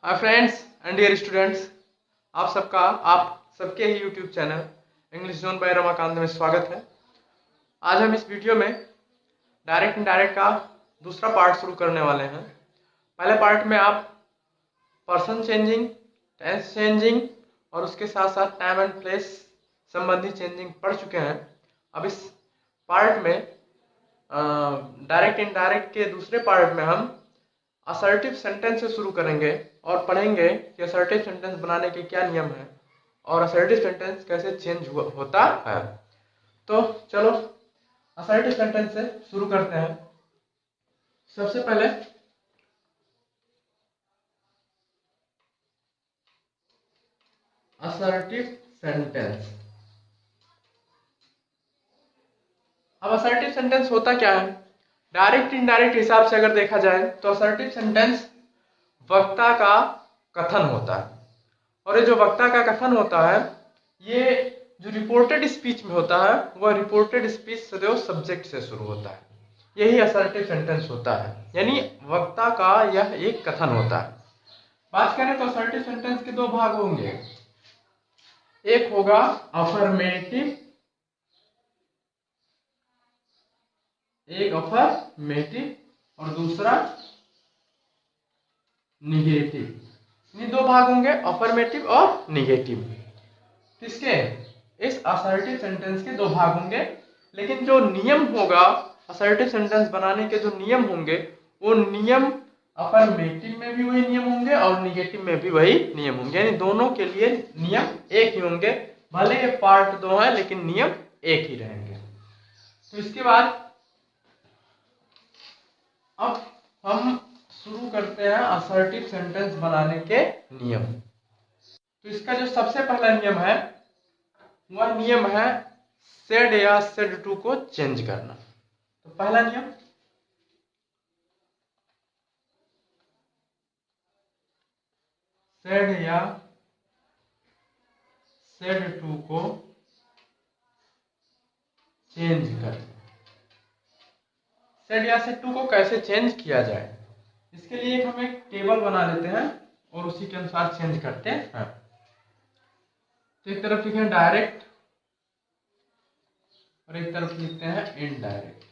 Hi friends and dear students, आप सबके ही YouTube channel English zone by Ramakant में स्वागत है। आज हम इस वीडियो में डायरेक्ट इनडायरेक्ट का दूसरा पार्ट शुरू करने वाले हैं। पहले पार्ट में आप पर्सन चेंजिंग, टेंस चेंजिंग और उसके साथ साथ टाइम एंड प्लेस संबंधी चेंजिंग पढ़ चुके हैं। अब इस पार्ट में डायरेक्ट इनडायरेक्ट के दूसरे पार्ट में हम असर्टिव सेंटेंस से शुरू करेंगे और पढ़ेंगे कि असर्टिव सेंटेंस बनाने के क्या नियम है और असर्टिव सेंटेंस कैसे चेंज होता है। तो चलो असर्टिव सेंटेंस से शुरू करते हैं। सबसे पहले असर्टिव सेंटेंस। अब असर्टिव सेंटेंस होता क्या है? डायरेक्ट इनडायरेक्ट हिसाब से अगर देखा जाए तो असर्टिव सेंटेंस वक्ता का कथन होता है, और ये जो वक्ता का कथन होता है ये जो रिपोर्टेड स्पीच में होता है वह रिपोर्टेड स्पीच सदैव सब्जेक्ट से शुरू होता है। यही असर्टिव सेंटेंस होता है, यानी वक्ता का यह एक कथन होता है। बात करें तो असर्टिव सेंटेंस के दो भाग होंगे, एक होगा अफर्मेटिव, और दूसरा निगेटिव। ये दो भाग होंगे, अफर्मेटिव और निगेटिव। किसके? इस असर्टिव सेंटेंस के दो भाग होंगे, लेकिन जो नियम होगा असर्टिव सेंटेंस बनाने के जो नियम होंगे वो नियम अफर्मेटिव में भी वही नियम होंगे और निगेटिव में भी वही नियम होंगे, यानी दोनों के लिए नियम एक ही होंगे। भले ये पार्ट दो है लेकिन नियम एक ही रहेंगे। तो इसके बाद अब हम शुरू करते हैं असर्टिव सेंटेंस बनाने के नियम। तो इसका जो सबसे पहला नियम है वह नियम है सेड या सेड टू को चेंज करना। तो पहला नियम सेड या सेड टू को चेंज करना। सेड या सेड टू को कैसे चेंज किया जाए, इसके लिए हम एक टेबल बना लेते हैं और उसी के अनुसार चेंज करते हैं। तो एक तरफ लिखें डायरेक्ट और एक तरफ लिखते हैं इनडायरेक्ट।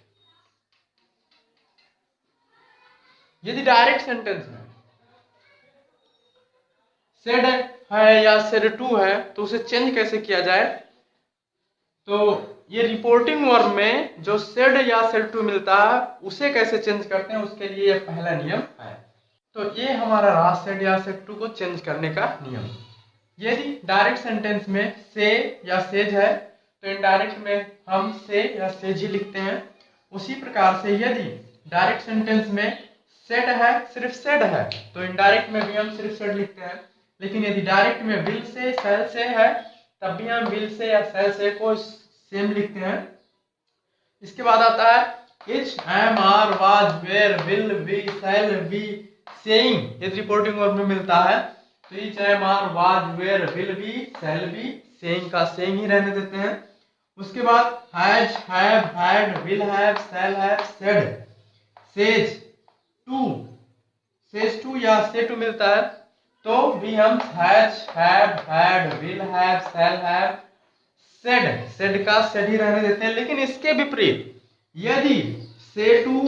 यदि डायरेक्ट सेंटेंस में सेड है या सेड टू है तो उसे चेंज कैसे किया जाए? तो ये रिपोर्टिंग वर्ब में जो सेड या सेड टू मिलता है उसे कैसे चेंज करते हैं, उसके लिए यह पहला नियम है। तो ये हमारा रहा सेड या सेड टू को चेंज करने का नियम। यदि डायरेक्ट सेंटेंस में से या सेज है तो इनडायरेक्ट में हम से या सेज ही लिखते हैं। उसी प्रकार से यदि डायरेक्ट सेंटेंस में सेड है, सिर्फ सेड है, तो इनडायरेक्ट में भी हम सिर्फ सेड लिखते हैं। लेकिन यदि डायरेक्ट में विल से, शैल से है तब भी हम विल से या शैल से को सेम लिखते हैं। इसके बाद आता है is, am, are, was, were, will, be, shall, be, saying. यदि रिपोर्टिंग वर्ब में मिलता है तो is, am, are, was, were, will be, shall be, saying का सेइंग ही रहने देते हैं। उसके बाद has, have, had, will have, shall have, said, says to, says to या से टू मिलता है तो भी हम has, have, had, will have, shall have, said, said का सेड ही रहने देते हैं। लेकिन इसके विपरीत यदि से टू,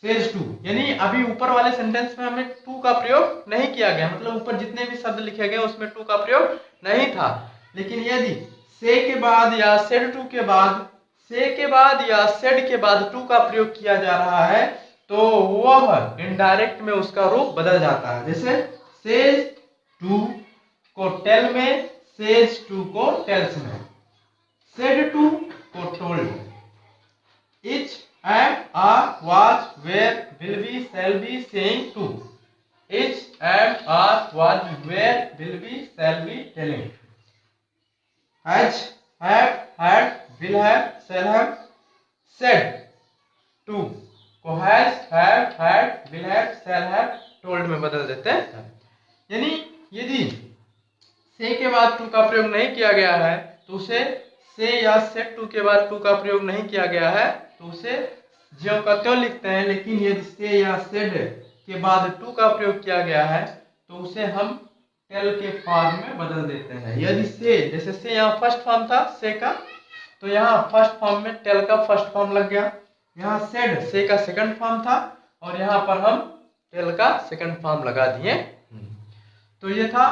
सेज टू, यानी अभी ऊपर वाले सेंटेंस में हमें टू का प्रयोग नहीं किया गया, मतलब ऊपर जितने भी शब्द लिखे गए उसमें टू का प्रयोग नहीं था। लेकिन यदि से के बाद या सेड टू के बाद, से के बाद या सेड के बाद टू का प्रयोग किया जा रहा है तो वह इनडायरेक्ट में उसका रूप बदल जाता है। जैसे सेज टू को टेल में, सेज टू को टेल्स में, सेड टू को told, is, am, are, was, were, will be, shall be, saying to, is, am, are, was, were, will be, shall be, telling, has, have, had, will have, shall have, said to को has, have, had, will have, shall have, told में बदल देते हैं। यानी यदि से के बाद टू का प्रयोग नहीं किया गया है तो उसे से या सेड टू के बाद टू का प्रयोग नहीं किया गया है तो उसे ज्यों का त्यों लिखते हैं। लेकिन यदि से या सेड के बाद टू का प्रयोग किया गया है तो उसे हम टेल के फॉर्म में बदल देते हैं। यदि से, जैसे से यहाँ फर्स्ट फॉर्म था से का, तो यहाँ फर्स्ट फॉर्म में टेल का फर्स्ट फॉर्म लग गया। यहाँ सेड से का सेकंड फॉर्म था और यहाँ पर हम टेल का सेकंड फॉर्म लगा दिए। तो ये था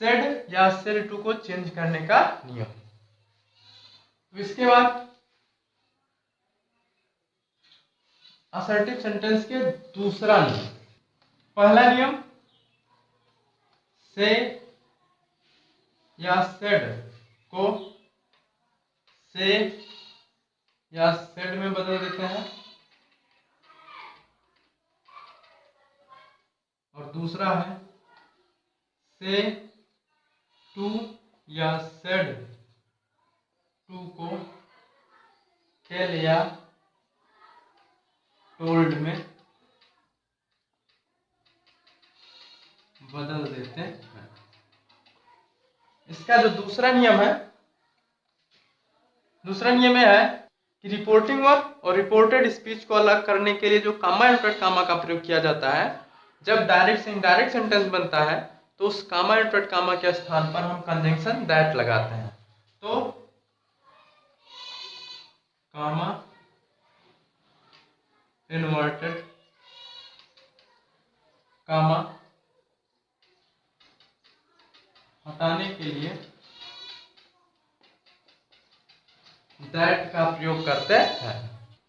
सेड या सेड टू को चेंज करने का नियम। तो इसके बाद असर्टिव सेंटेंस के दूसरा नियम। पहला नियम, से या सेड को से या सेड में बदल देते हैं। और दूसरा है से टू या सेड टू को टेल या टोल्ड में बदल देते हैं। इसका जो दूसरा नियम है, दूसरा नियम यह है कि रिपोर्टिंग वर्ब और रिपोर्टेड स्पीच को अलग करने के लिए जो कामा इन्वर्टेड कामा का प्रयोग किया जाता है, जब डायरेक्ट से इनडायरेक्ट सेंटेंस बनता है तो उस कामा इन्वर्टेड कामा के स्थान पर हम कंजंक्शन दैट लगाते हैं। तो कामा इन्वर्टेड कामा हटाने के लिए दैट का प्रयोग करते हैं।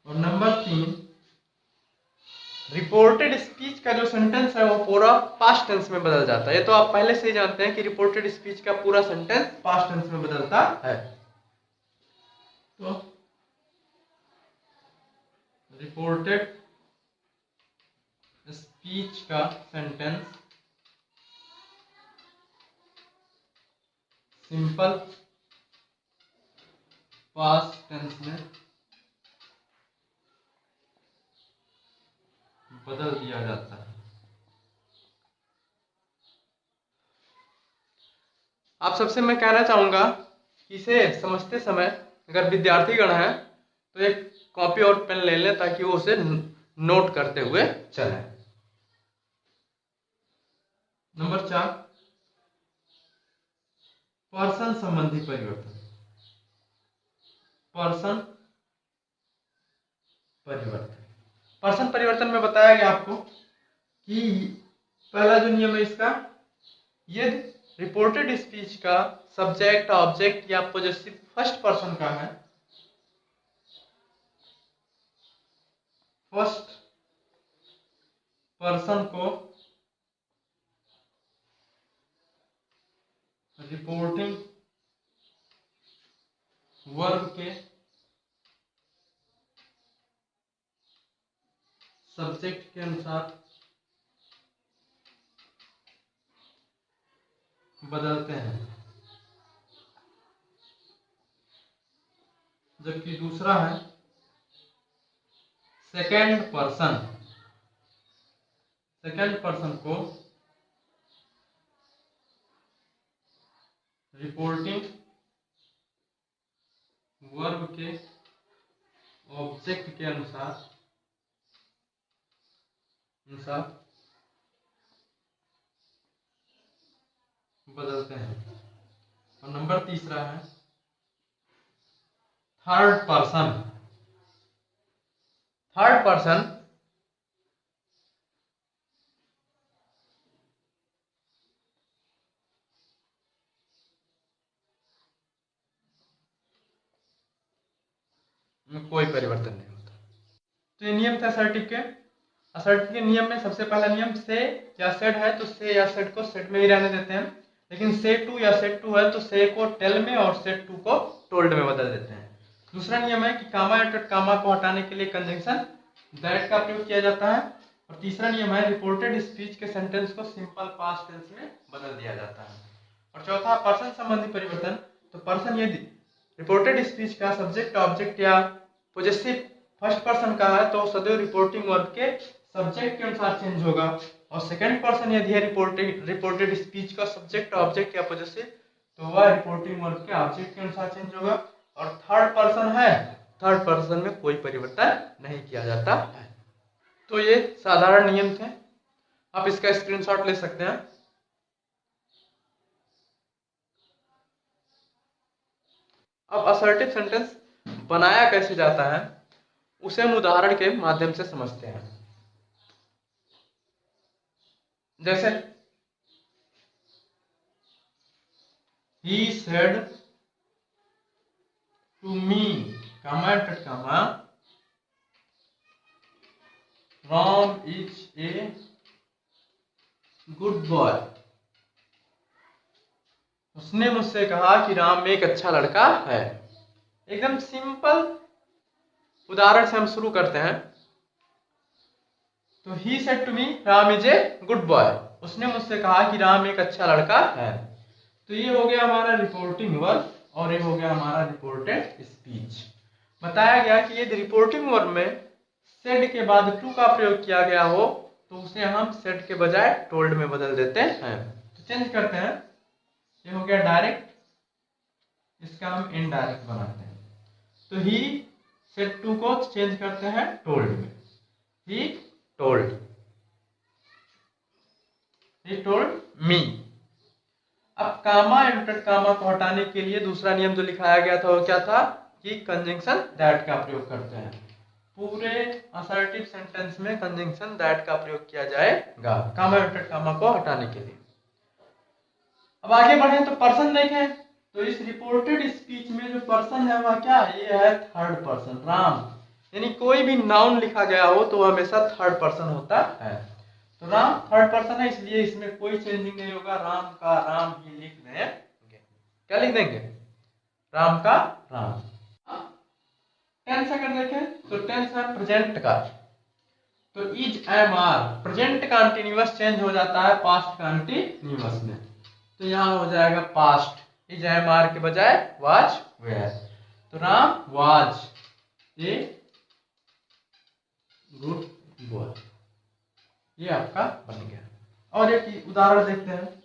और नंबर 3, रिपोर्टेड स्पीच का जो सेंटेंस है वो पूरा पास्ट टेंस में बदल जाता है। ये तो आप पहले से ही जानते हैं कि रिपोर्टेड स्पीच का पूरा सेंटेंस पास्ट टेंस में बदलता है। तो रिपोर्टेड स्पीच का सेंटेंस सिंपल पास्ट टेंस में बदल दिया जाता है। आप सबसे मैं कहना चाहूंगा कि इसे समझते समय अगर विद्यार्थीगण है तो एक कॉपी और पेन ले लें ताकि वो उसे नोट करते हुए चलें। नंबर 4, पर्सन संबंधी परिवर्तन। पर्सन परिवर्तन, पर्सन परिवर्तन में बताया गया आपको कि पहला जो नियम है इसका, यदि रिपोर्टेड स्पीच का सब्जेक्ट ऑब्जेक्ट या पोजेसिव फर्स्ट पर्सन का है, फर्स्ट पर्सन को रिपोर्टिंग वर्ब के सब्जेक्ट के अनुसार बदलते हैं, जबकि दूसरा है सेकंड पर्सन, सेकंड पर्सन को रिपोर्टिंग वर्ब के ऑब्जेक्ट के अनुसार बदलते हैं। और नंबर 3 है थर्ड पर्सन। थर्ड पर्सन में कोई परिवर्तन नहीं होता। तो ये नियम था असर्टिव के। असर्टिव के नियम में सबसे पहला नियम, से या सेड है तो से या सेड को सेड में ही रहने देते हैं, लेकिन से टू या सेड टू है तो से को टेल में और सेड टू को टोल्ड में बदल देते हैं। दूसरा नियम है कि कामा या कामा को हटाने के लिए कंजंक्शन दैट का प्रयोग किया जाता है। और तीसरा नियम है रिपोर्टेड स्पीच के सेंटेंस को सिंपल पास्ट टेंस में बदल दिया जाता है। और चौथा पर्सन संबंधी परिवर्तन। तो पर्सन यदि रिपोर्टेड स्पीच का सब्जेक्ट ऑब्जेक्ट या पोजेसिव फर्स्ट पर्सन का है तो सदैव रिपोर्टिंग वर्ब के सब्जेक्ट के अनुसार चेंज होगा। और सेकंड पर्सन यदि है रिपोर्टेड स्पीच का सब्जेक्ट ऑब्जेक्ट या पोजेसिव तो वह रिपोर्टिंग वर्ब के ऑब्जेक्ट के अनुसार चेंज होगा। और थर्ड पर्सन है, थर्ड पर्सन में कोई परिवर्तन नहीं किया जाता है। तो ये साधारण नियम थे। आप इसका स्क्रीनशॉट ले सकते हैं। अब असर्टिव सेंटेंस बनाया कैसे जाता है उसे हम उदाहरण के माध्यम से समझते हैं। जैसे he said to me, commented, Ram is a good boy. उसने मुझसे कहा कि राम एक अच्छा लड़का है। एकदम सिंपल उदाहरण से हम शुरू करते हैं। तो he said to me, Ram is a good boy. उसने मुझसे कहा कि राम एक अच्छा लड़का है। तो ये हो गया हमारा रिपोर्टिंग वर्ब और ये हो गया हमारा रिपोर्टेड स्पीच। बताया गया कि यदि रिपोर्टिंग वर्ब में सेड के बाद टू का प्रयोग किया गया हो तो उसे हम सेड के बजाय टोल्ड में बदल देते हैं। तो चेंज करते हैं। ये हो गया डायरेक्ट, इसका हम इनडायरेक्ट बनाते हैं। तो ही सेड टू को चेंज करते हैं टोल्ड में। He told me. अब कामा इंवर्टेड कामा को हटाने के लिए दूसरा नियम जो लिखाया गया था वो क्या था कि कंजंक्शन दैट का प्रयोग करते हैं। पूरे असर्टिव सेंटेंस में कंजंक्शन दैट का प्रयोग किया जाएगा कामा इंवर्टेड कामा को हटाने के लिए। अब आगे बढ़े तो पर्सन देखें। तो इस रिपोर्टेड स्पीच में जो पर्सन है वह क्या है? ये है थर्ड पर्सन, राम। यानी कोई भी नाउन लिखा गया हो तो वह हमेशा थर्ड पर्सन होता है। तो राम थर्ड पर्सन है, इसलिए इसमें कोई चेंजिंग नहीं होगा। राम का राम ही लिख देंगे। क्या लिख देंगे? राम का राम। टेंस अगर देखें तो टेंस है प्रेजेंट का। तो is am are present continuous change हो जाता है पास्ट कंटीन्यूअस में। तो यहां हो जाएगा पास्ट, इज एम आर के बजाय वाज वेयर। तो Ram was a good boy, ये आपका बन गया। और एक उदाहरण देखते हैं।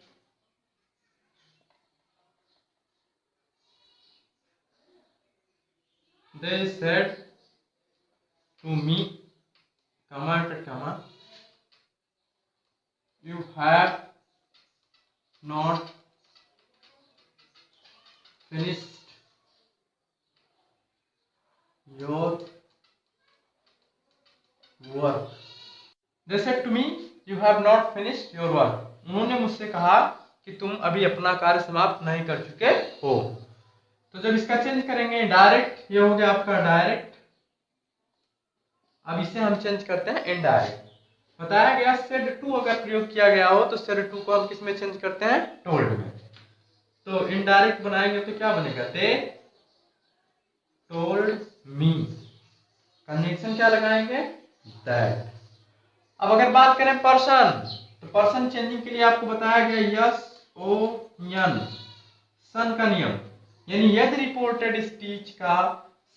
They said to me, you have not finished your work. They said to me, you have not finished your work. उन्होंने मुझसे कहा कि तुम अभी अपना कार्य समाप्त नहीं कर चुके हो। तो जब इसका चेंज करेंगे डायरेक्ट, ये हो गया आपका डायरेक्ट। अब इसे हम चेंज करते हैं इनडायरेक्ट। बताया गया सेड टू अगर प्रयोग किया गया हो तो सेड टू को हम किस में चेंज करते हैं? टोल्ड में। तो इनडायरेक्ट बनाएंगे तो क्या बनेगा? They told me. कंजंक्शन क्या लगाएंगे? दैट। अब अगर बात करें पर्सन, तो पर्सन चेंजिंग के लिए आपको बताया गया यस ओ यन सन का नियम। यानी यदि रिपोर्टेड स्पीच का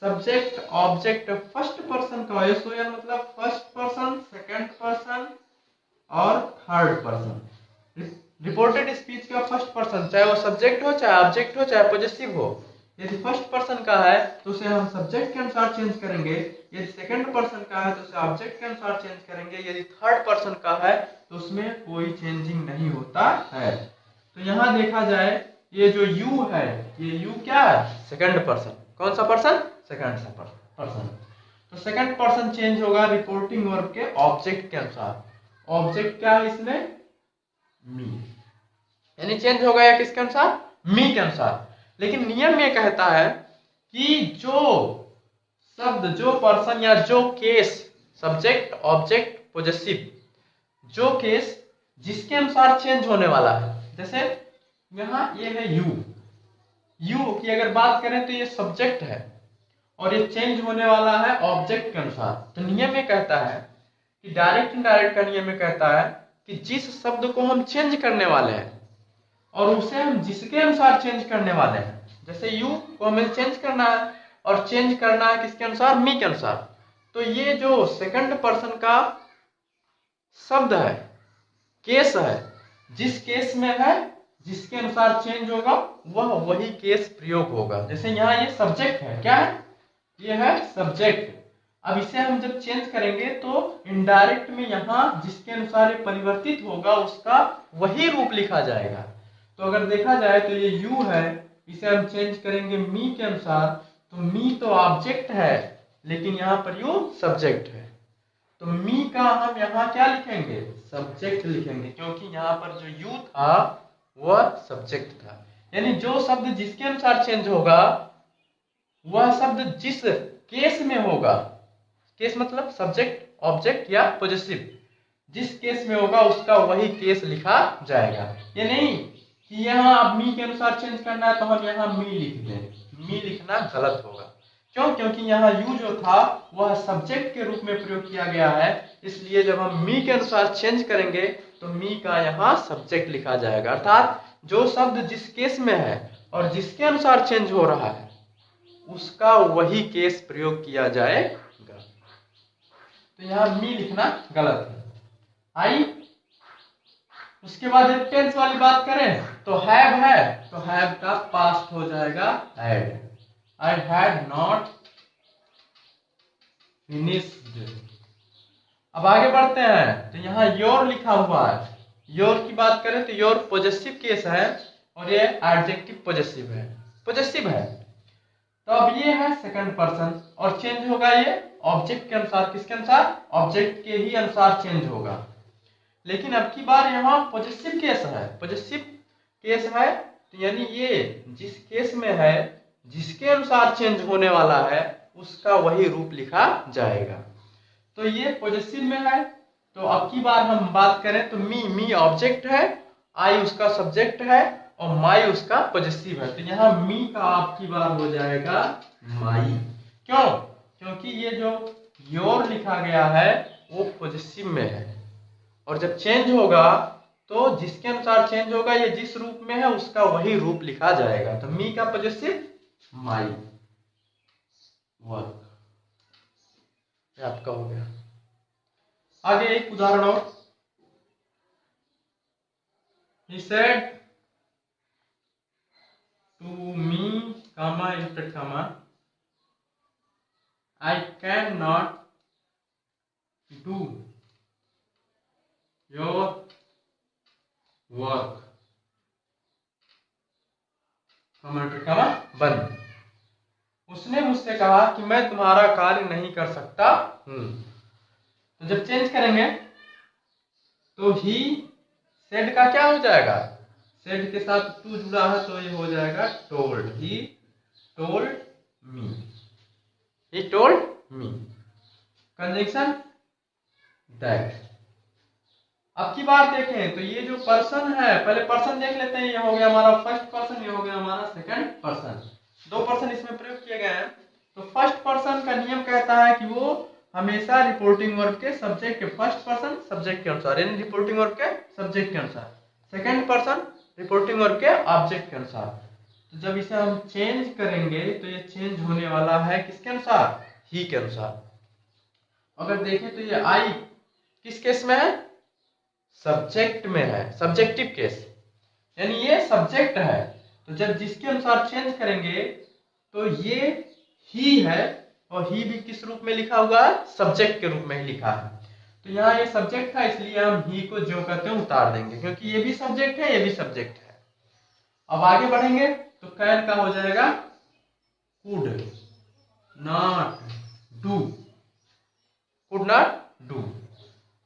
सब्जेक्ट ऑब्जेक्ट फर्स्ट पर्सन का हो, यस ओ यन मतलब फर्स्ट पर्सन, सेकंड पर्सन और थर्ड पर्सन। रिपोर्टेड स्पीच का फर्स्ट पर्सन चाहे वो सब्जेक्ट हो, चाहे ऑब्जेक्ट हो, चाहे पॉजेसिव हो। यदि फर्स्ट पर्सन का है तो उसे हम सब्जेक्ट के अनुसार चेंज करेंगे। यदि सेकंड पर्सन का है तो उसे ऑब्जेक्ट के अनुसार चेंज करेंगे। यदि थर्ड पर्सन का है तो उसमें कोई चेंजिंग नहीं होता है। तो यहां देखा जाए ये जो यू है, ये यू क्या है? Second person. कौन सा पर्सन? Second person. तो सेकंड पर्सन चेंज होगा रिपोर्टिंग वर्ब के ऑब्जेक्ट के अनुसार। ऑब्जेक्ट क्या है इसमें? मी। यानी चेंज होगा या किसके अनुसार? मी के अनुसार। लेकिन नियम ये कहता है कि जो शब्द, जो पर्सन या जो केस, सब्जेक्ट ऑब्जेक्ट पॉजेसिव, जो केस जिसके अनुसार चेंज होने वाला है, जैसे यहां ये है यू की अगर बात करें तो ये सब्जेक्ट है और ये चेंज होने वाला है ऑब्जेक्ट के अनुसार। तो नियम ये कहता है कि डायरेक्ट इनडायरेक्ट का नियम ये कहता है कि जिस शब्द को हम चेंज करने वाले हैं और उसे हम जिसके अनुसार चेंज करने वाले हैं, जैसे यू को हमें चेंज करना है और चेंज करना है किसके अनुसार? मी के अनुसार। तो ये जो सेकंड पर्सन का शब्द है, केस है, जिस केस में है जिसके अनुसार चेंज होगा वह वही केस प्रयोग होगा। जैसे यहाँ ये सब्जेक्ट है, क्या है? ये है सब्जेक्ट। अब इसे हम जब चेंज करेंगे तो इनडायरेक्ट में यहाँ जिसके अनुसार ये परिवर्तित होगा उसका वही रूप लिखा जाएगा। तो अगर देखा जाए तो ये यू है, इसे हम चेंज करेंगे मी के अनुसार, तो मी तो ऑब्जेक्ट है लेकिन यहाँ पर यू सब्जेक्ट है, तो मी का हम यहाँ क्या लिखेंगे, सब्जेक्ट लिखेंगे, क्योंकि यहाँ पर जो यू था वह सब्जेक्ट था। यानी जो शब्द जिसके अनुसार चेंज होगा वह शब्द जिस केस में होगा, केस मतलब सब्जेक्ट ऑब्जेक्ट या पॉजेसिव, जिस केस में होगा उसका वही केस लिखा जाएगा। ये नहीं कि यहाँ अब मी के अनुसार चेंज करना है तो हम यहाँ मी लिख दें, मी लिखना गलत होगा। क्यों? क्योंकि यहाँ यू जो था वह सब्जेक्ट के रूप में प्रयोग किया गया है, इसलिए जब हम मी के अनुसार चेंज करेंगे तो मी का यहाँ सब्जेक्ट लिखा जाएगा। अर्थात जो शब्द जिस केस में है और जिसके अनुसार चेंज हो रहा है उसका वही केस प्रयोग किया जाएगा। तो यहाँ मी लिखना गलत है। आई उसके बाद टेंस वाली बात करें तो हैव है, तो हैव का पास्ट हो जाएगा had. I had not finished. अब आगे बढ़ते हैं तो यहाँ योर लिखा हुआ है। योर की बात करें तो योर पॉजेसिव केस है और ये एडजेक्टिव पॉजेसिव है, पॉजेसिव है। तो अब ये है सेकंड पर्सन और चेंज होगा ये ऑब्जेक्ट के अनुसार। किसके अनुसार? ऑब्जेक्ट के ही अनुसार चेंज होगा। लेकिन अब की बार यहाँ पॉजेसिव केस है, पॉजेसिव केस है तो यानी ये जिस केस में है जिसके अनुसार चेंज होने वाला है उसका वही रूप लिखा जाएगा। तो ये पॉजेसिव में है। तो अब की बार हम बात करें तो मी ऑब्जेक्ट है, आई उसका सब्जेक्ट है और माई उसका पॉजेसिव है। तो यहाँ मी का आपकी बार हो जाएगा माई। क्यों? क्योंकि ये जो योर लिखा गया है वो पॉजेसिव में है और जब चेंज होगा तो जिसके अनुसार चेंज होगा ये जिस रूप में है उसका वही रूप लिखा जाएगा। तो मी का पॉजेसिव माई वर्क, ये आपका हो गया। आगे एक उदाहरण और, he said to me, comma, inverted comma, I cannot do your work, comma, inverted comma, बंद। उसने मुझसे कहा कि मैं तुम्हारा कार्य नहीं कर सकता हूं। तो जब चेंज करेंगे तो ही सेड का क्या हो जाएगा, सेड के साथ टू जुड़ा है तो ये हो जाएगा told. He told me, he told me, conjunction that. अब की बात देखें तो ये जो पर्सन है, पहले पर्सन देख लेते हैं। ये हो गया हमारा फर्स्ट पर्सन, ये हो गया हमारा सेकंड पर्सन। दो पर्सन इसमें प्रयोग किए गए हैं। तो फर्स्ट पर्सन का नियम कहता है कि वो हमेशा रिपोर्टिंग वर्ब के सब्जेक्ट के, फर्स्ट पर्सन सब्जेक्ट के अनुसार, यानी रिपोर्टिंग वर्ब के सब्जेक्ट के अनुसार, सेकंड पर्सन रिपोर्टिंग वर्ब के ऑब्जेक्ट के अनुसार। तो जब इसे हम चेंज करेंगे तो ये चेंज होने वाला है किसके अनुसार, ही के अनुसार। अगर देखें तो ये आई किस केस में है, सब्जेक्ट में है, सब्जेक्टिव केस, यानी ये सब्जेक्ट है। तो जब जिसके अनुसार चेंज करेंगे तो ये ही है और ही भी किस रूप में लिखा हुआ है, सब्जेक्ट के रूप में ही लिखा है। तो यहाँ ये सब्जेक्ट था इसलिए हम ही को जो कहते हैं उतार देंगे, क्योंकि ये भी सब्जेक्ट है ये भी सब्जेक्ट है। अब आगे बढ़ेंगे तो कैन का हो जाएगा could not do, could not do.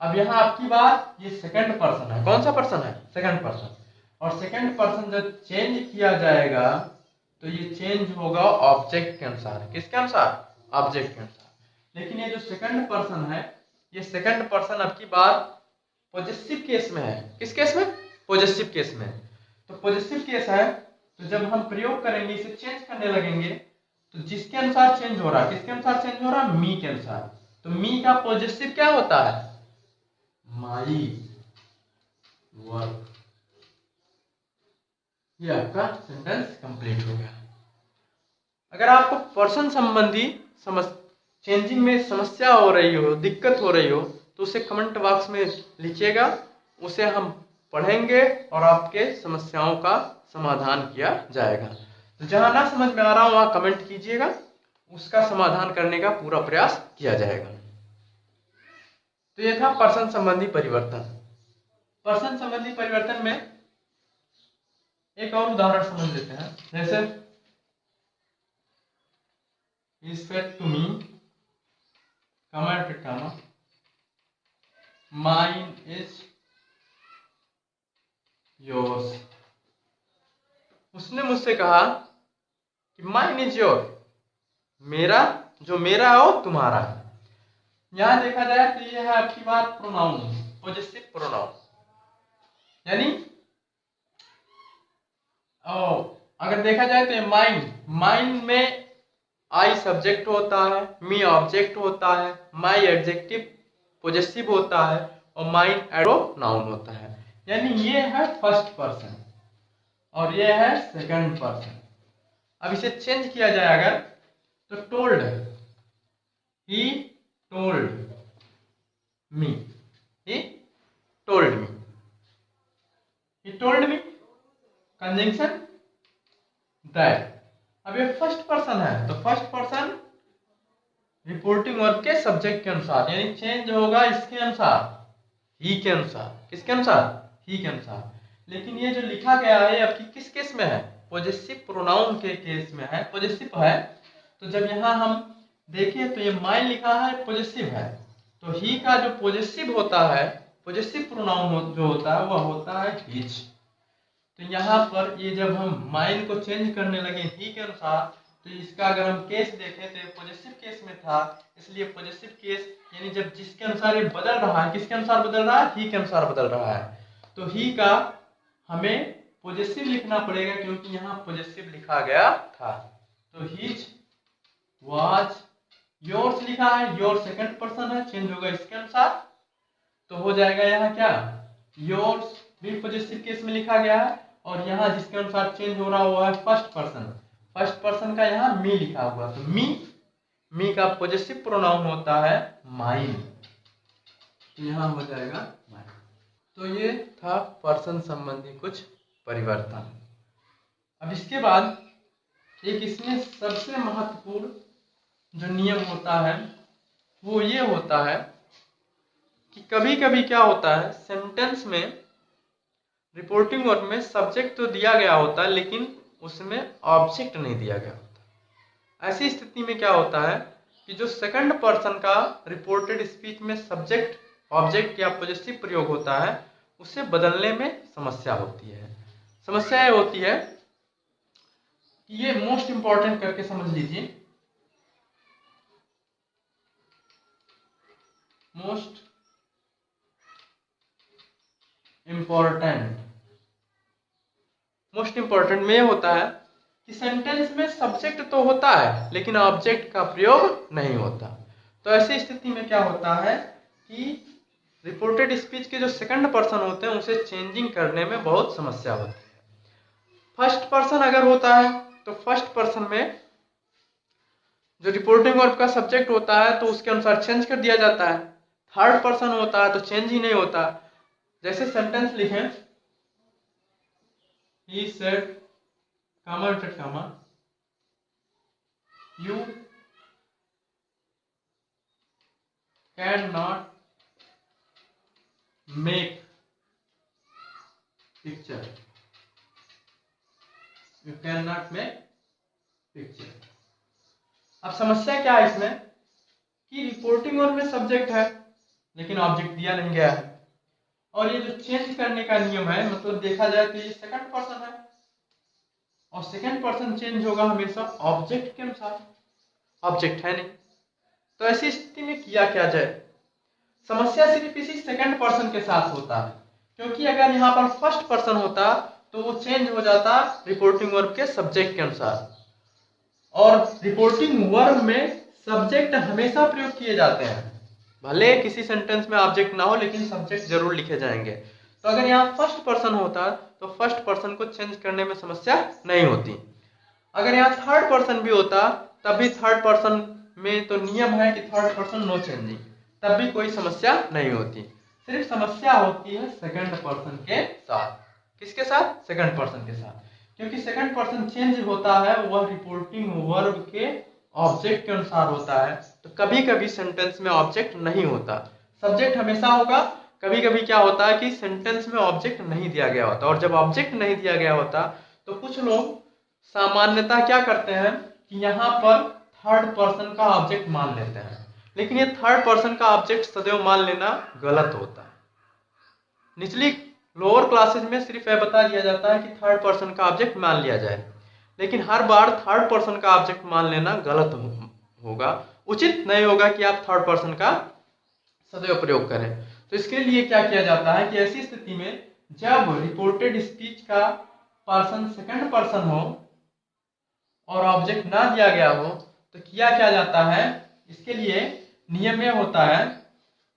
अब यहाँ आपकी बात, ये सेकंड पर्सन है। कौन सा पर्सन है, सेकंड पर्सन। और सेकंड पर्सन जब चेंज किया जाएगा तो ये चेंज होगा ऑब्जेक्ट के अनुसार। किसके अनुसार, ऑब्जेक्ट के अनुसार। लेकिन ये जो सेकंड पर्सन है, ये सेकंड पर्सन अब की बात पॉजेसिव केस में है। किस केस में, पॉजेसिव केस में। तो पॉजेसिव केस है तो जब हम प्रयोग करेंगे, इसे चेंज करने लगेंगे तो जिसके अनुसार चेंज हो रहा है, किसके अनुसार चेंज हो रहा है, मी के अनुसार। तो मी का पॉजेसिव क्या होता है, माई वर्क। ये आपका सेंटेंस कंप्लीट हो गया। अगर आपको पर्सन संबंधी चेंजिंग में समस्या हो रही हो, दिक्कत हो रही हो, तो उसे कमेंट बॉक्स में लिखिएगा, उसे हम पढ़ेंगे और आपके समस्याओं का समाधान किया जाएगा। तो जहां ना समझ में आ रहा हो वहां कमेंट कीजिएगा, उसका समाधान करने का पूरा प्रयास किया जाएगा। तो ये था पर्सन संबंधी परिवर्तन। पर्सन संबंधी परिवर्तन में एक और उदाहरण समझ लेते हैं। जैसे he said to me, comma, mine is yours। उसने मुझसे कहा कि माइन इज योर, मेरा जो मेरा हो तुम्हारा। यहां देखा जाए तो यह है आपकी बात प्रोनाउन, पॉजिटिव प्रोनाउन, यानी अगर देखा जाए तो माइन, माइन में आई सब्जेक्ट होता है, मी ऑब्जेक्ट होता है, माई एडजेक्टिव पॉजिटिव होता है और माइन एडोनाउन होता है। यानी ये है फर्स्ट पर्सन और ये है सेकंड पर्सन। अब इसे चेंज किया जाए अगर तो told, he told me, he told me, he told me, conjunction that. अब ये फर्स्ट पर्सन है तो फर्स्ट पर्सन रिपोर्टिंग वर्ब के सब्जेक्ट के अनुसार, यानी चेंज होगा इसके अनुसार, ही के अनुसार। किसके अनुसार? ही के अनुसार। लेकिन ये जो लिखा गया है आपकी किस केस में है? पॉजिटिव प्रोनाउन के केस में है, पॉजिटिव है। तो जब यहाँ हम देखें तो ये माइन लिखा है, पॉजिटिव है, तो ही का जो पॉजिटिव होता है, पॉजिटिव प्रोनाउन जो होता है वह होता है हिज। तो यहाँ पर ये जब हम माइन को चेंज करने लगे ही के अनुसार, तो इसका अगर हम केस देखें तो ये पॉजिटिव केस में था, इसलिए पॉजिटिव केस यानी जब जिसके अनुसार ये बदल रहा है, किसके अनुसार बदल रहा है? ही के अनुसार बदल रहा है। तो ही का हमें पॉजिटिव लिखना पड़ेगा क्योंकि यहाँ पॉजिटिव लिखा गया था। तो हिज वाज योर्स लिखा है, योर सेकंड पर्सन है, चेंज होगा इसके अनुसार, तो हो जाएगा यहाँ क्या? योर्स भी पॉजिटिव केस में लिखा गया है और यहाँ जिसके अनुसार चेंज हो रहा हुआ है फर्स्ट पर्सन, फर्स्ट पर्सन का यहाँ मी लिखा हुआ, तो मी का पॉजिटिव प्रोनाउन होता है माइन, तो यहाँ हो जाएगा माइन। तो ये था पर्सन संबंधी कुछ परिवर्तन। अब इसके बाद एक इसमें सबसे महत्वपूर्ण जो नियम होता है वो ये होता है कि कभी कभी क्या होता है, सेंटेंस में रिपोर्टिंग वर्ब में सब्जेक्ट तो दिया गया होता है लेकिन उसमें ऑब्जेक्ट नहीं दिया गया होता। ऐसी स्थिति में क्या होता है कि जो सेकंड पर्सन का रिपोर्टेड स्पीच में सब्जेक्ट ऑब्जेक्ट या पॉजिटिव प्रयोग होता है उसे बदलने में समस्या होती है। समस्या ये होती है कि ये मोस्ट इंपॉर्टेंट करके समझ लीजिए, मोस्ट इंपॉर्टेंट में होता है कि सेंटेंस में सब्जेक्ट तो होता है लेकिन ऑब्जेक्ट का प्रयोग नहीं होता। तो ऐसी स्थिति में क्या होता है कि रिपोर्टेड स्पीच के जो सेकंड पर्सन होते हैं उसे चेंजिंग करने में बहुत समस्या होती है। फर्स्ट पर्सन अगर होता है तो फर्स्ट पर्सन में जो रिपोर्टिंग वर्ब का सब्जेक्ट होता है तो उसके अनुसार चेंज कर दिया जाता है। थर्ड पर्सन होता है तो चेंज ही नहीं होता। जैसे सेंटेंस लिखें, he said, comma, you cannot make picture, you cannot make picture। अब समस्या क्या है इसमें कि रिपोर्टिंग वर्ब में सब्जेक्ट है लेकिन ऑब्जेक्ट दिया नहीं गया है, और ये जो चेंज करने का नियम है मतलब देखा जाए तो ये सेकंड पर्सन है और सेकंड पर्सन चेंज होगा हमेशा ऑब्जेक्ट के अनुसार, ऑब्जेक्ट है नहीं। तो ऐसी स्थिति में किया क्या जाए? समस्या सिर्फ इसी सेकंड पर्सन के साथ होता है, क्योंकि अगर यहाँ पर फर्स्ट पर्सन होता तो वो चेंज हो जाता रिपोर्टिंग वर्ब के सब्जेक्ट के अनुसार, और रिपोर्टिंग वर्ब में सब्जेक्ट हमेशा प्रयोग किए जाते हैं, भले किसी सेंटेंस में ऑब्जेक्ट ना हो लेकिन सब्जेक्ट जरूर लिखे जाएंगे। तो अगर यहाँ फर्स्ट पर्सन होता तो फर्स्ट पर्सन को चेंज करने में समस्या नहीं होती। अगर यहाँ थर्ड पर्सन भी होता तब भी थर्ड पर्सन में तो नियम है कि थर्ड पर्सन नो चेंजिंग, तब भी कोई समस्या नहीं होती। सिर्फ समस्या होती है सेकंड पर्सन के साथ। किसके साथ? सेकंड पर्सन के साथ, क्योंकि सेकंड पर्सन चेंज होता है वह रिपोर्टिंग वर्ब के ऑब्जेक्ट के अनुसार होता है, तो कभी कभी सेंटेंस में ऑब्जेक्ट नहीं होता, सब्जेक्ट हमेशा होगा। कभी कभी क्या होता है कि सेंटेंस में ऑब्जेक्ट नहीं दिया गया होता, और जब ऑब्जेक्ट नहीं दिया गया होता तो कुछ लोग सामान्यतः क्या करते हैं कि यहाँ पर थर्ड पर्सन का ऑब्जेक्ट मान लेते हैं, लेकिन ये थर्ड पर्सन का ऑब्जेक्ट सदैव मान लेना गलत होता है। निचली लोअर क्लासेज में सिर्फ यह बता दिया जाता है कि थर्ड पर्सन का ऑब्जेक्ट मान लिया जाए, लेकिन हर बार थर्ड पर्सन का ऑब्जेक्ट मान लेना गलत होगा, उचित नहीं होगा कि आप थर्ड पर्सन का सदैव प्रयोग करें। तो इसके लिए क्या किया जाता है कि ऐसी स्थिति में जब रिपोर्टेड स्पीच का पर्सन सेकंड पर्सन हो और ऑब्जेक्ट ना दिया गया हो तो किया क्या जाता है, इसके लिए नियम यह होता है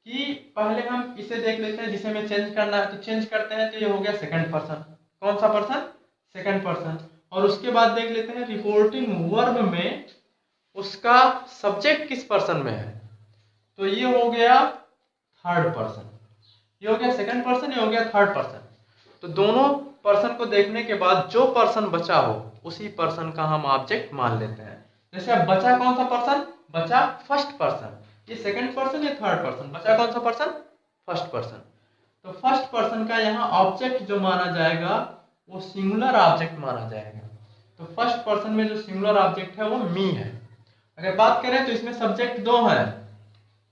कि पहले हम इसे देख लेते हैं, जिसे हमें चेंज करना है तो चेंज करते हैं, तो ये हो गया सेकंड पर्सन। कौन सा पर्सन? Second person. और उसके बाद देख लेते हैं रिपोर्टिंग वर्ब में उसका सब्जेक्ट किस पर्सन में है, तो ये हो गया थर्ड पर्सन, ये हो गया सेकंड पर्सन, ये हो गया थर्ड पर्सन। तो दोनों पर्सन को देखने के बाद जो पर्सन बचा हो उसी पर्सन का हम ऑब्जेक्ट मान लेते हैं। जैसे अब बचा कौन सा पर्सन? बचा फर्स्ट पर्सन, ये सेकंड पर्सन, ये थर्ड पर्सन, बचा कौन सा पर्सन? First person. तो फर्स्ट पर्सन का यहाँ ऑब्जेक्ट जो माना जाएगा वो सिंगुलर ऑब्जेक्ट माना जाएगा। तो फर्स्ट पर्सन में जो सिंगुलर ऑब्जेक्ट है वो मी है। अगर बात करें तो इसमें सब्जेक्ट दो है,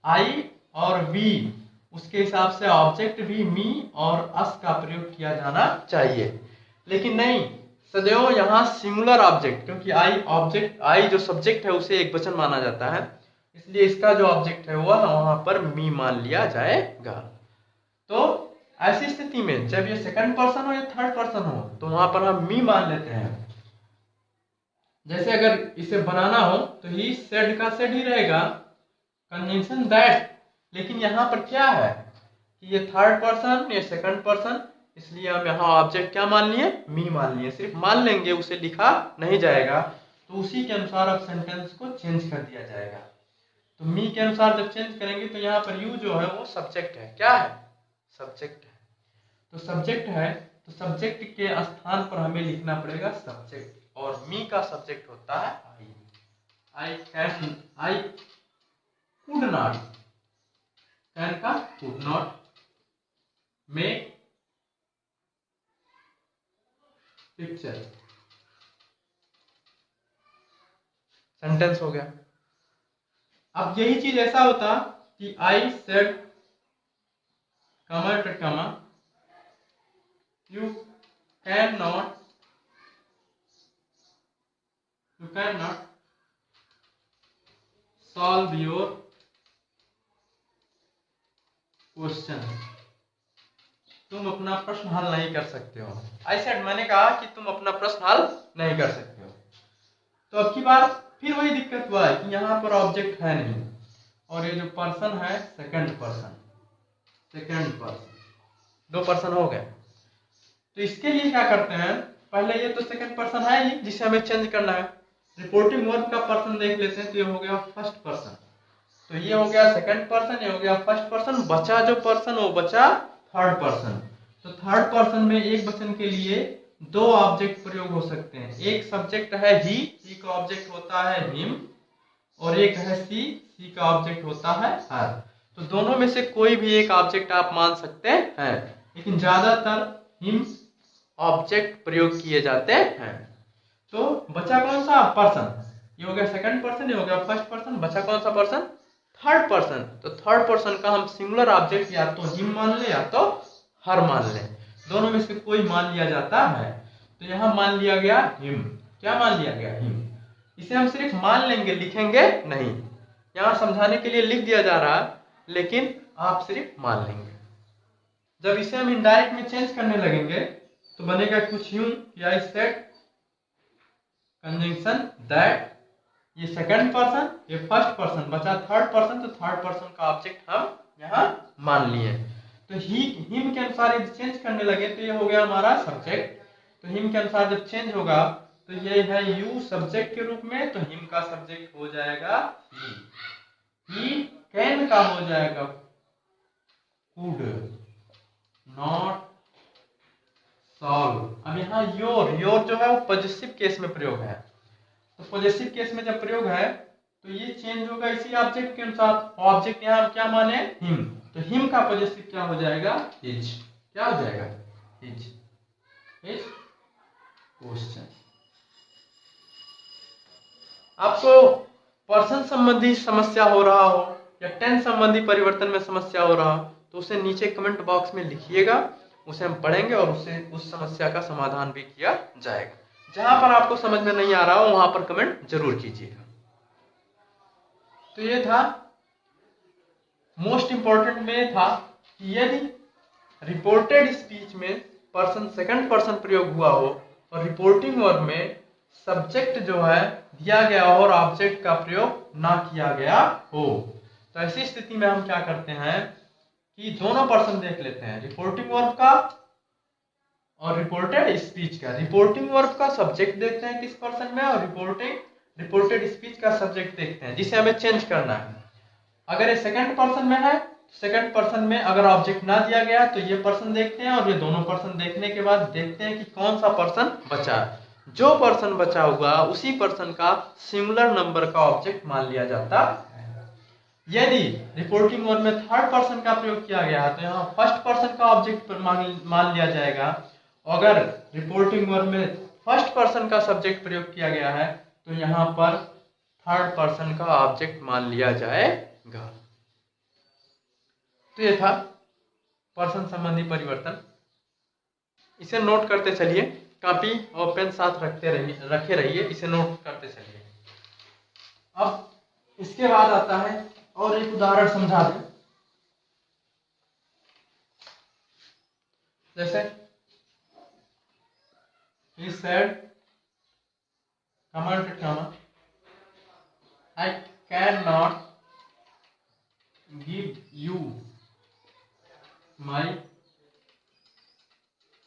आई और वी, उसके हिसाब से ऑब्जेक्ट भी मी और अस का प्रयोग किया जाना चाहिए। लेकिन नहीं, सदैव यहाँ सिंगुलर ऑब्जेक्ट, क्योंकि आई जो सब्जेक्ट है उसे एक वचन माना जाता है, इसलिए इसका जो ऑब्जेक्ट है वह वहां पर मी मान लिया जाएगा। तो ऐसी स्थिति में जब ये सेकंड पर्सन हो या थर्ड पर्सन हो तो वहां पर हम मी मान लेते हैं। जैसे अगर इसे बनाना हो तो ही सेड का सेड ही रहेगा, कंजंक्शन दैट। लेकिन यहाँ पर क्या है कि ये थर्ड पर्सन, ये सेकंड पर्सन, इसलिए हम यहाँ ऑब्जेक्ट क्या मान लिए? मी मान लिए। सिर्फ मान लेंगे, उसे लिखा नहीं जाएगा, तो उसी के अनुसार अब सेंटेंस को चेंज कर दिया जाएगा। तो मी के अनुसार जब चेंज करेंगे तो यहाँ पर यू जो है वो सब्जेक्ट है। क्या है? सब्जेक्ट है। तो सब्जेक्ट है तो सब्जेक्ट के स्थान पर हमें लिखना पड़ेगा सब्जेक्ट, और मी का सब्जेक्ट होता है आई। आई कुड नॉट, कैन का could not make picture. Sentence हो गया। अब यही चीज ऐसा होता कि आई सेड कमा you can not solve your question, तुम अपना प्रश्न हल नहीं कर सकते हो। आई सेड, मैंने कहा कि तुम अपना प्रश्न हल नहीं कर सकते हो। तो अब की बार फिर वही दिक्कत हुआ है कि यहाँ पर ऑब्जेक्ट है नहीं, और ये जो पर्सन है सेकंड पर्सन, दो पर्सन हो गए। तो इसके लिए क्या करते हैं, पहले ये तो सेकंड पर्सन है ही जिसे हमें चेंज करना है। रिपोर्टिंग वर्ब का पर्सन देख लेते हैं, तो ये हो गया फर्स्ट पर्सन, तो ये हो गया सेकंड पर्सन, ये हो गया फर्स्ट पर्सन। बचा जो पर्सन वो बचा थर्ड पर्सन। तो थर्ड पर्सन में एक वचन के लिए दो ऑब्जेक्ट प्रयोग हो सकते हैं। एक सब्जेक्ट है ही का ऑब्जेक्ट होता है हिम, और एक है सी का ऑब्जेक्ट होता है हर। तो दोनों में से कोई भी एक ऑब्जेक्ट आप मान सकते हैं, लेकिन ज्यादातर हिम ऑब्जेक्ट प्रयोग किए जाते हैं। तो बचा कौन सा? पर्सन। ये हो गया सेकंड पर्सन, ये हो गया फर्स्ट पर्सन, बचा कौन सा पर्सन? Third person. तो थर्ड पर्सन का हम सिंगुलर ऑब्जेक्ट या तो हिम मान ले या तो हर मान ले, दोनों में से कोई मान लिया जाता है। तो यहां मान लिया गया हिम। क्या मान लिया गया? हिम। इसे हम सिर्फ मान लेंगे, लिखेंगे नहीं। यहां समझाने के लिए लिख दिया जा रहा है, लेकिन आप सिर्फ मान लेंगे। जब इसे हम इनडायरेक्ट में चेंज करने लगेंगे तो बनेगा कुछ यूं कि आई सेड कंजंक्शन दैट, ये सेकंड पर्सन, ये फर्स्ट पर्सन, बचा थर्ड पर्सन, तो थर्ड पर्सन का ऑब्जेक्ट हम यहाँ मान लिए। तो हिम के अनुसार यदि चेंज करने लगे तो ये हो गया हमारा सब्जेक्ट। तो हिम के अनुसार जब चेंज होगा तो ये है यू सब्जेक्ट के रूप में, तो हिम का सब्जेक्ट हो जाएगा ही कैन का हो जाएगा कुड नॉट सॉल्व। अब यहाँ योर जो है वो पॉजिटिव केस में प्रयोग है। तो पॉजिटिव केस में जब प्रयोग है तो ये चेंज होगा इसी ऑब्जेक्ट के अनुसार। ऑब्जेक्ट यहाँ क्या माने, हिम, तो हिम का पॉजिटिव क्या हो जाएगा, इज। क्या हो जाएगा, इज क्वेश्चन। आपको पर्सन संबंधी समस्या हो रहा हो या टेंस संबंधी परिवर्तन में समस्या हो रहा हो तो उसे नीचे कमेंट बॉक्स में लिखिएगा, उसे हम पढ़ेंगे और उससे उस समस्या का समाधान भी किया जाएगा। जहां पर आपको समझ में नहीं आ रहा हो वहां पर कमेंट जरूर कीजिएगा। तो ये था मोस्ट इंपॉर्टेंट में था कि यदि रिपोर्टेड स्पीच में पर्सन सेकंड पर्सन प्रयोग हुआ हो और रिपोर्टिंग वर्ब में सब्जेक्ट जो है दिया गया हो और ऑब्जेक्ट का प्रयोग ना किया गया हो, तो ऐसी स्थिति में हम क्या करते हैं कि दोनों पर्सन देख लेते हैं, रिपोर्टिंग वर्ब का और रिपोर्टेड स्पीच का। रिपोर्टिंग वर्ब का सब्जेक्ट देखते हैं किस पर्सन में और रिपोर्टेड स्पीच का सब्जेक्ट देखते हैं जिसे हमें चेंज करना है। अगर ये सेकंड पर्सन में है, सेकंड पर्सन में अगर ऑब्जेक्ट ना दिया गया तो ये पर्सन देखते हैं और ये दोनों पर्सन देखने के बाद देखते हैं कि कौन सा पर्सन बचा। जो पर्सन बचा हुआ उसी पर्सन का सिंगुलर नंबर का ऑब्जेक्ट मान लिया जाता है। यदि रिपोर्टिंग वर्ब में थर्ड पर्सन का प्रयोग किया गया है तो यहाँ फर्स्ट पर्सन का ऑब्जेक्ट मान लिया जाएगा। अगर रिपोर्टिंग वर्ब में फर्स्ट पर्सन का सब्जेक्ट प्रयोग किया गया है तो यहाँ पर थर्ड पर्सन का ऑब्जेक्ट मान लिया जाएगा। तो ये था पर्सन संबंधी परिवर्तन। इसे नोट करते चलिए, कॉपी और पेन साथ रखे रहिए, इसे नोट करते चलिए। अब इसके बाद आता है और एक उदाहरण समझा दें। जैसे he said, I cannot give you my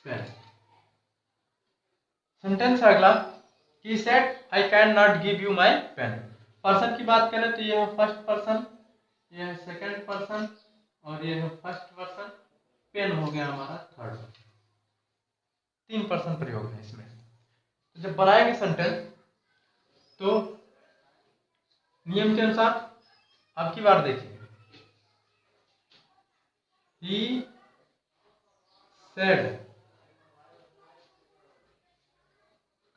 pen। Sentence अगला, he said I cannot give you my pen। Person की बात करें तो ये है फर्स्ट पर्सन, ये है सेकंड पर्सन और ये है फर्स्ट पर्सन। पेन हो गया हमारा थर्ड। तीन पर्सन प्रयोग है इसमें। तो जब बनाएंगे सेंटेंस तो नियम के अनुसार अब की बार देखिए, he said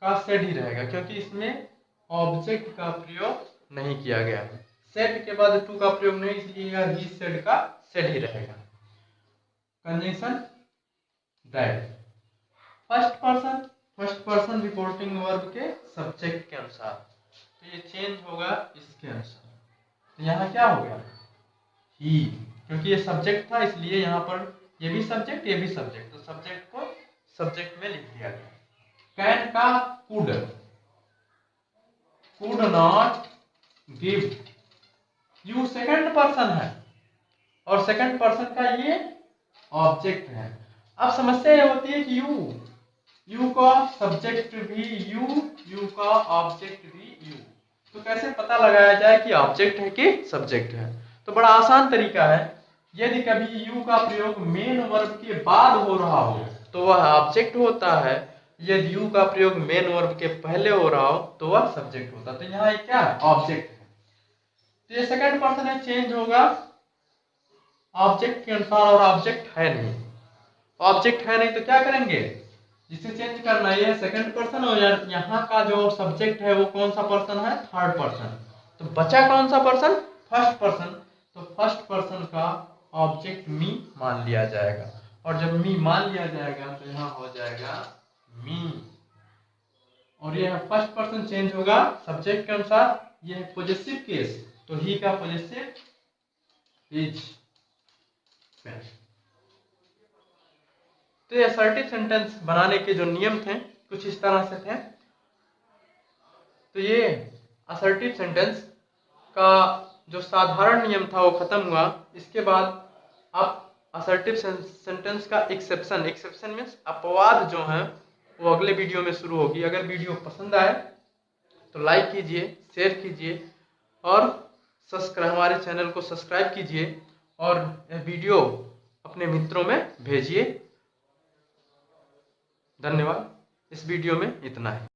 का सेड ही रहेगा क्योंकि इसमें ऑब्जेक्ट का प्रयोग नहीं किया गया है। सेड के बाद टू का प्रयोग नहीं, इसलिए ही सेड का सेड ही रहेगा। Conjunction that, first person reporting verb के सब्जेक्ट के अनुसार, तो ये चेंज होगा इसके अनुसार। तो यहाँ क्या हो गया, ही, क्योंकि ये सब्जेक्ट था इसलिए यहाँ पर ये भी सब्जेक्ट ये भी सब्जेक्ट, तो सब्जेक्ट को सब्जेक्ट में लिख दिया गया। कैन का could not give, you second person है और सेकंड पर्सन का ये ऑब्जेक्ट है। अब समस्या ये होती है कि यू का सब्जेक्ट भी यू का ऑब्जेक्ट भी यू, तो कैसे पता लगाया जाए कि ऑब्जेक्ट है कि सब्जेक्ट है। तो बड़ा आसान तरीका है, यदि कभी यू का प्रयोग मेन वर्ब के बाद हो रहा हो तो वह ऑब्जेक्ट होता है, यदि यू का प्रयोग मेन वर्ब के पहले हो रहा हो तो वह सब्जेक्ट होता है। तो यहाँ एक क्या ऑब्जेक्ट है, तो ये सेकंड पर्सन है, चेंज होगा ऑब्जेक्ट के अनुसार और ऑब्जेक्ट है नहीं। ऑब्जेक्ट है नहीं तो क्या करेंगे, जिसे चेंज करना है सेकंड पर्सन और यहाँ का जो सब्जेक्ट है वो कौन सा पर्सन है, थर्ड पर्सन। तो बचा कौन सा पर्सन, फर्स्ट पर्सन। तो फर्स्ट पर्सन का ऑब्जेक्ट मी मान लिया जाएगा और जब मी मान लिया जाएगा तो यहाँ हो जाएगा मी, और यह फर्स्ट पर्सन चेंज होगा सब्जेक्ट के अनुसार। यह पॉजिटिव केस, तो ही का पॉजिटिव इज पेन। तो ये असर्टिव सेंटेंस बनाने के जो नियम थे कुछ इस तरह से थे। तो ये असर्टिव सेंटेंस का जो साधारण नियम था वो खत्म हुआ। इसके बाद अब असर्टिव सेंटेंस का एक्सेप्शन मीन्स अपवाद जो है वो अगले वीडियो में शुरू होगी। अगर वीडियो पसंद आए तो लाइक कीजिए, शेयर कीजिए और हमारे चैनल को सब्सक्राइब कीजिए और यह वीडियो अपने मित्रों में भेजिए। धन्यवाद। इस वीडियो में इतना है।